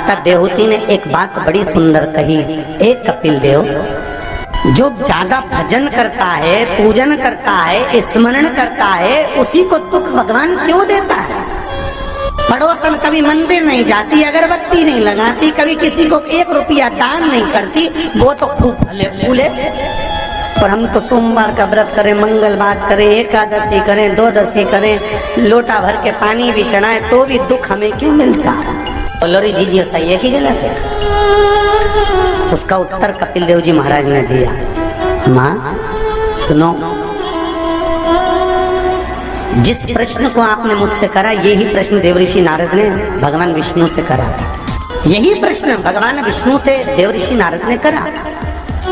माता देवहूति ने एक बात बड़ी सुंदर कही, एक कपिल देव जो ज्यादा भजन करता है, पूजन करता है, स्मरण करता है, उसी को दुख भगवान क्यों देता है? पड़ोसन कभी मंदिर नहीं जाती, अगरबत्ती नहीं लगाती, कभी किसी को 1 रुपया दान नहीं करती, वो तो खूब फले फूले। और हम तो सोमवार का व्रत करें, मंगल बात करें, एकादशी करें, द्वादशी करें, लोटा भर के पानी भी चढ़ाए तो भी दुख हमें क्यों मिलता है? बोलो रे जी सही है कि गलत है? उसका उत्तर कपिल देव जी महाराज ने दिया, माँ सुनो, जिस प्रश्न को आपने मुझसे करा यही प्रश्न देवऋषि नारद ने भगवान विष्णु से करा। यही प्रश्न भगवान विष्णु से देवऋषि नारद ने करा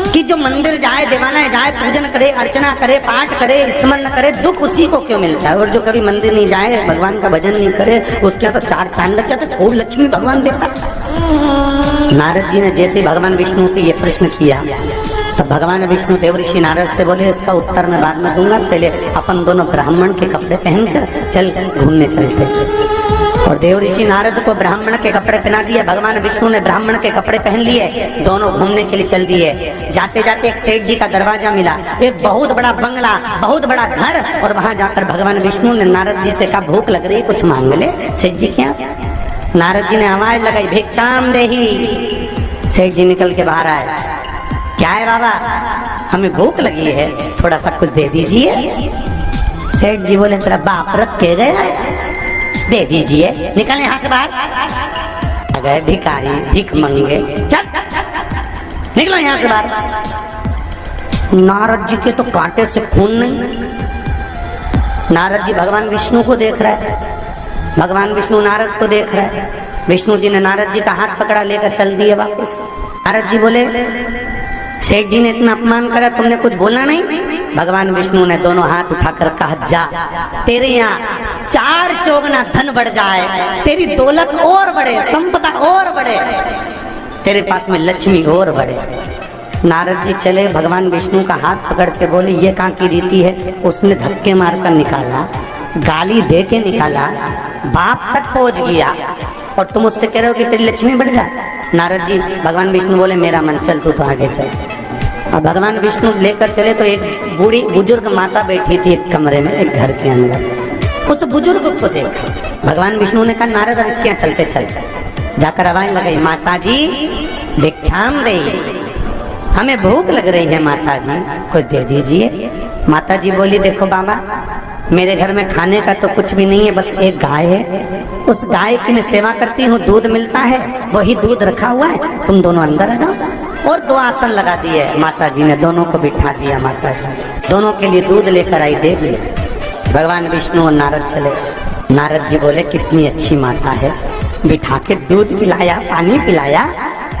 कि जो मंदिर जाए, देवालय जाए, पूजन करे, अर्चना करे, पाठ करे, स्मरण करे, दुख उसी को क्यों मिलता है? और जो कभी मंदिर नहीं जाए, भगवान का भजन नहीं करे, उसके तो 4 चांद लग जाते, खूब लक्ष्मी भगवान देता। नारद जी ने जैसे भगवान विष्णु से ये प्रश्न किया तो भगवान विष्णु देवऋषि नारद से बोले, इसका उत्तर मैं बाद में दूंगा, पहले अपन दोनों ब्राह्मण के कपड़े पहनकर चल घूमने चलते। और देवऋषि नारद को ब्राह्मण के कपड़े पहना दिए, भगवान विष्णु ने ब्राह्मण के कपड़े पहन लिए, दोनों घूमने के लिए चल दिए। जाते जाते एक सेठ जी का दरवाजा मिला, एक बहुत बड़ा बंगला, बहुत बड़ा घर, और वहां जाकर भगवान विष्णु ने नारद जी से कहा, भूख लग रही, कुछ मांग ले। सेठ जी क्या? नारद जी ने आवाज लगाई, भिक्षाम देही। सेठ जी निकल के बाहर आए, क्या है बाबा? हमें भूख लगी है, थोड़ा सा कुछ दे दीजिए। सेठ जी बोले, तेरा बाप रख के गया, दे दीजिए। निकले यहाँ से बाहर। अगर भिखारी, भीख मंगे, चल निकलो यहाँ से बाहर। नारद जी के तो कांटे से खून नहीं। नारद जी भगवान विष्णु को देख रहा है, भगवान विष्णु नारद को देख रहा है। विष्णु जी ने नारद जी का हाथ पकड़ा, लेकर चल दिए वापस। नारद जी बोले, सेठ जी ने इतना अपमान करा, तुमने कुछ बोला नहीं? भगवान विष्णु ने दोनों हाथ उठाकर कहा, जा, तेरे यहाँ 4 चौगुना धन बढ़ जाए, तेरी दौलत और बढ़े, संपदा और बढ़े, तेरे पास में लक्ष्मी और बढ़े। नारद जी चले, भगवान विष्णु का हाथ पकड़ के बोले, ये कहाँ की रीति है? उसने धक्के मारकर निकाला, गाली दे के निकाला, बाप तक पहुंच गया, और तुम उससे कह रहे हो कि तेरी लक्ष्मी बढ़ जाए। नारद जी, भगवान विष्णु बोले, मेरा मन, चल तू तो आगे चल। अब भगवान विष्णु लेकर चले तो एक बूढ़ी बुजुर्ग माता बैठी थी एक कमरे में, एक घर के अंदर। उस बुजुर्ग को देख भगवान विष्णु ने कहा, नारद अब इसके यहाँ चलते चल। जाकर आवाज लगाई, माता जी भिक्षाम दे, हमें भूख लग रही है माता जी, कुछ दे दीजिए। माता जी बोली, देखो बाबा, मेरे घर में खाने का तो कुछ भी नहीं है, बस एक गाय है, उस गाय की मैं सेवा करती हूँ, दूध मिलता है, वही दूध रखा हुआ है, तुम दोनों अंदर आ जाओ। और 2 आसन लगा दिए माता जी ने, दोनों को बिठा दिया। माता जी दोनों के लिए दूध लेकर आई, दे दिए। भगवान विष्णु और नारद चले। नारद जी बोले, कितनी अच्छी माता है, बिठा के दूध पिलाया, पानी पिलाया,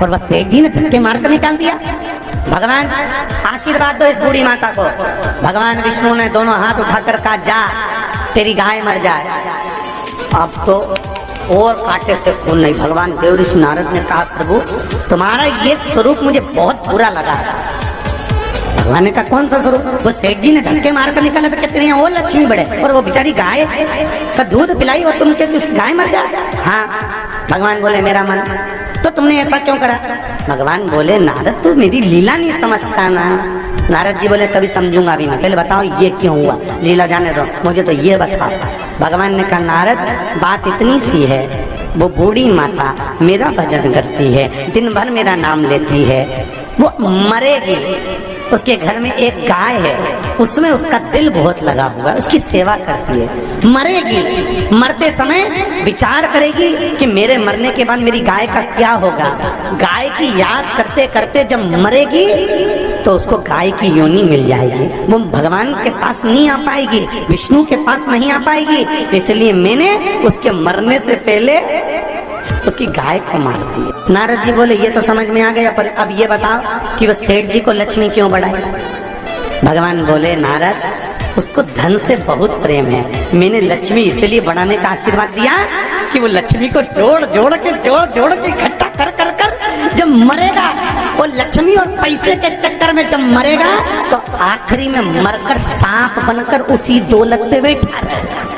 और बस सेठ जी ने धक्के मारकर निकाल दिया। भगवान आशीर्वाद दो इस बूढ़ी माता को। भगवान विष्णु ने दोनों हाथ उठाकर कहा, जा, तेरी गाय मर जाए। अब तो और कांटे से खून नहीं। भगवान देवऋषि नारद ने कहा, प्रभु तुम्हारा ये स्वरूप मुझे बहुत बुरा लगा। भगवान ने कहा, कौन सा स्वरूप? वो सेठ जी ने धक्के मारकर निकाला था, कहते हैं वो लक्ष्मी बढ़े, और वो बेचारी गाय का दूध पिलाई और तुम कहते उसकी गाय मर जाए। हाँ। भगवान बोले, मेरा मन, तो तुमने ऐसा क्यों करा? भगवान बोले, नारद तू मेरी लीला नहीं समझता ना। नारद जी बोले, कभी समझूंगा भी नहीं, पहले बताओ ये क्यों हुआ, लीला जाने दो, मुझे तो ये बताओ। भगवान ने कहा, नारद बात इतनी सी है, वो बूढ़ी माता मेरा भजन करती है, दिन भर मेरा नाम लेती है, वो मरेगी, उसके घर में एक गाय है, उसमें उसका दिल बहुत लगा हुआ है, उसकी सेवा करती है, मरेगी, मरते समय विचार करेगी कि मेरे मरने के बाद मेरी गाय का क्या होगा। गाय की याद करते करते जब मरेगी तो उसको गाय की योनि मिल जाएगी, वो भगवान के पास नहीं आ पाएगी, विष्णु के पास नहीं आ पाएगी। इसलिए मैंने उसके मरने से पहले उसकी गाय को मार दी। नारद जी बोले, ये तो समझ में आ गया, पर अब ये बताओ कि वो सेठ जी को लक्ष्मी क्यों बढ़ाई? भगवान बोले, नारद उसको धन से बहुत प्रेम है, मैंने लक्ष्मी इसलिए बढ़ाने का आशीर्वाद दिया कि वो लक्ष्मी को जोड़ जोड़ के इकट्ठा कर कर कर जब मरेगा, वो लक्ष्मी और पैसे के चक्कर में जब मरेगा तो आखिरी में मरकर सांप बनकर उसी दौलत पे बैठा रहेगा।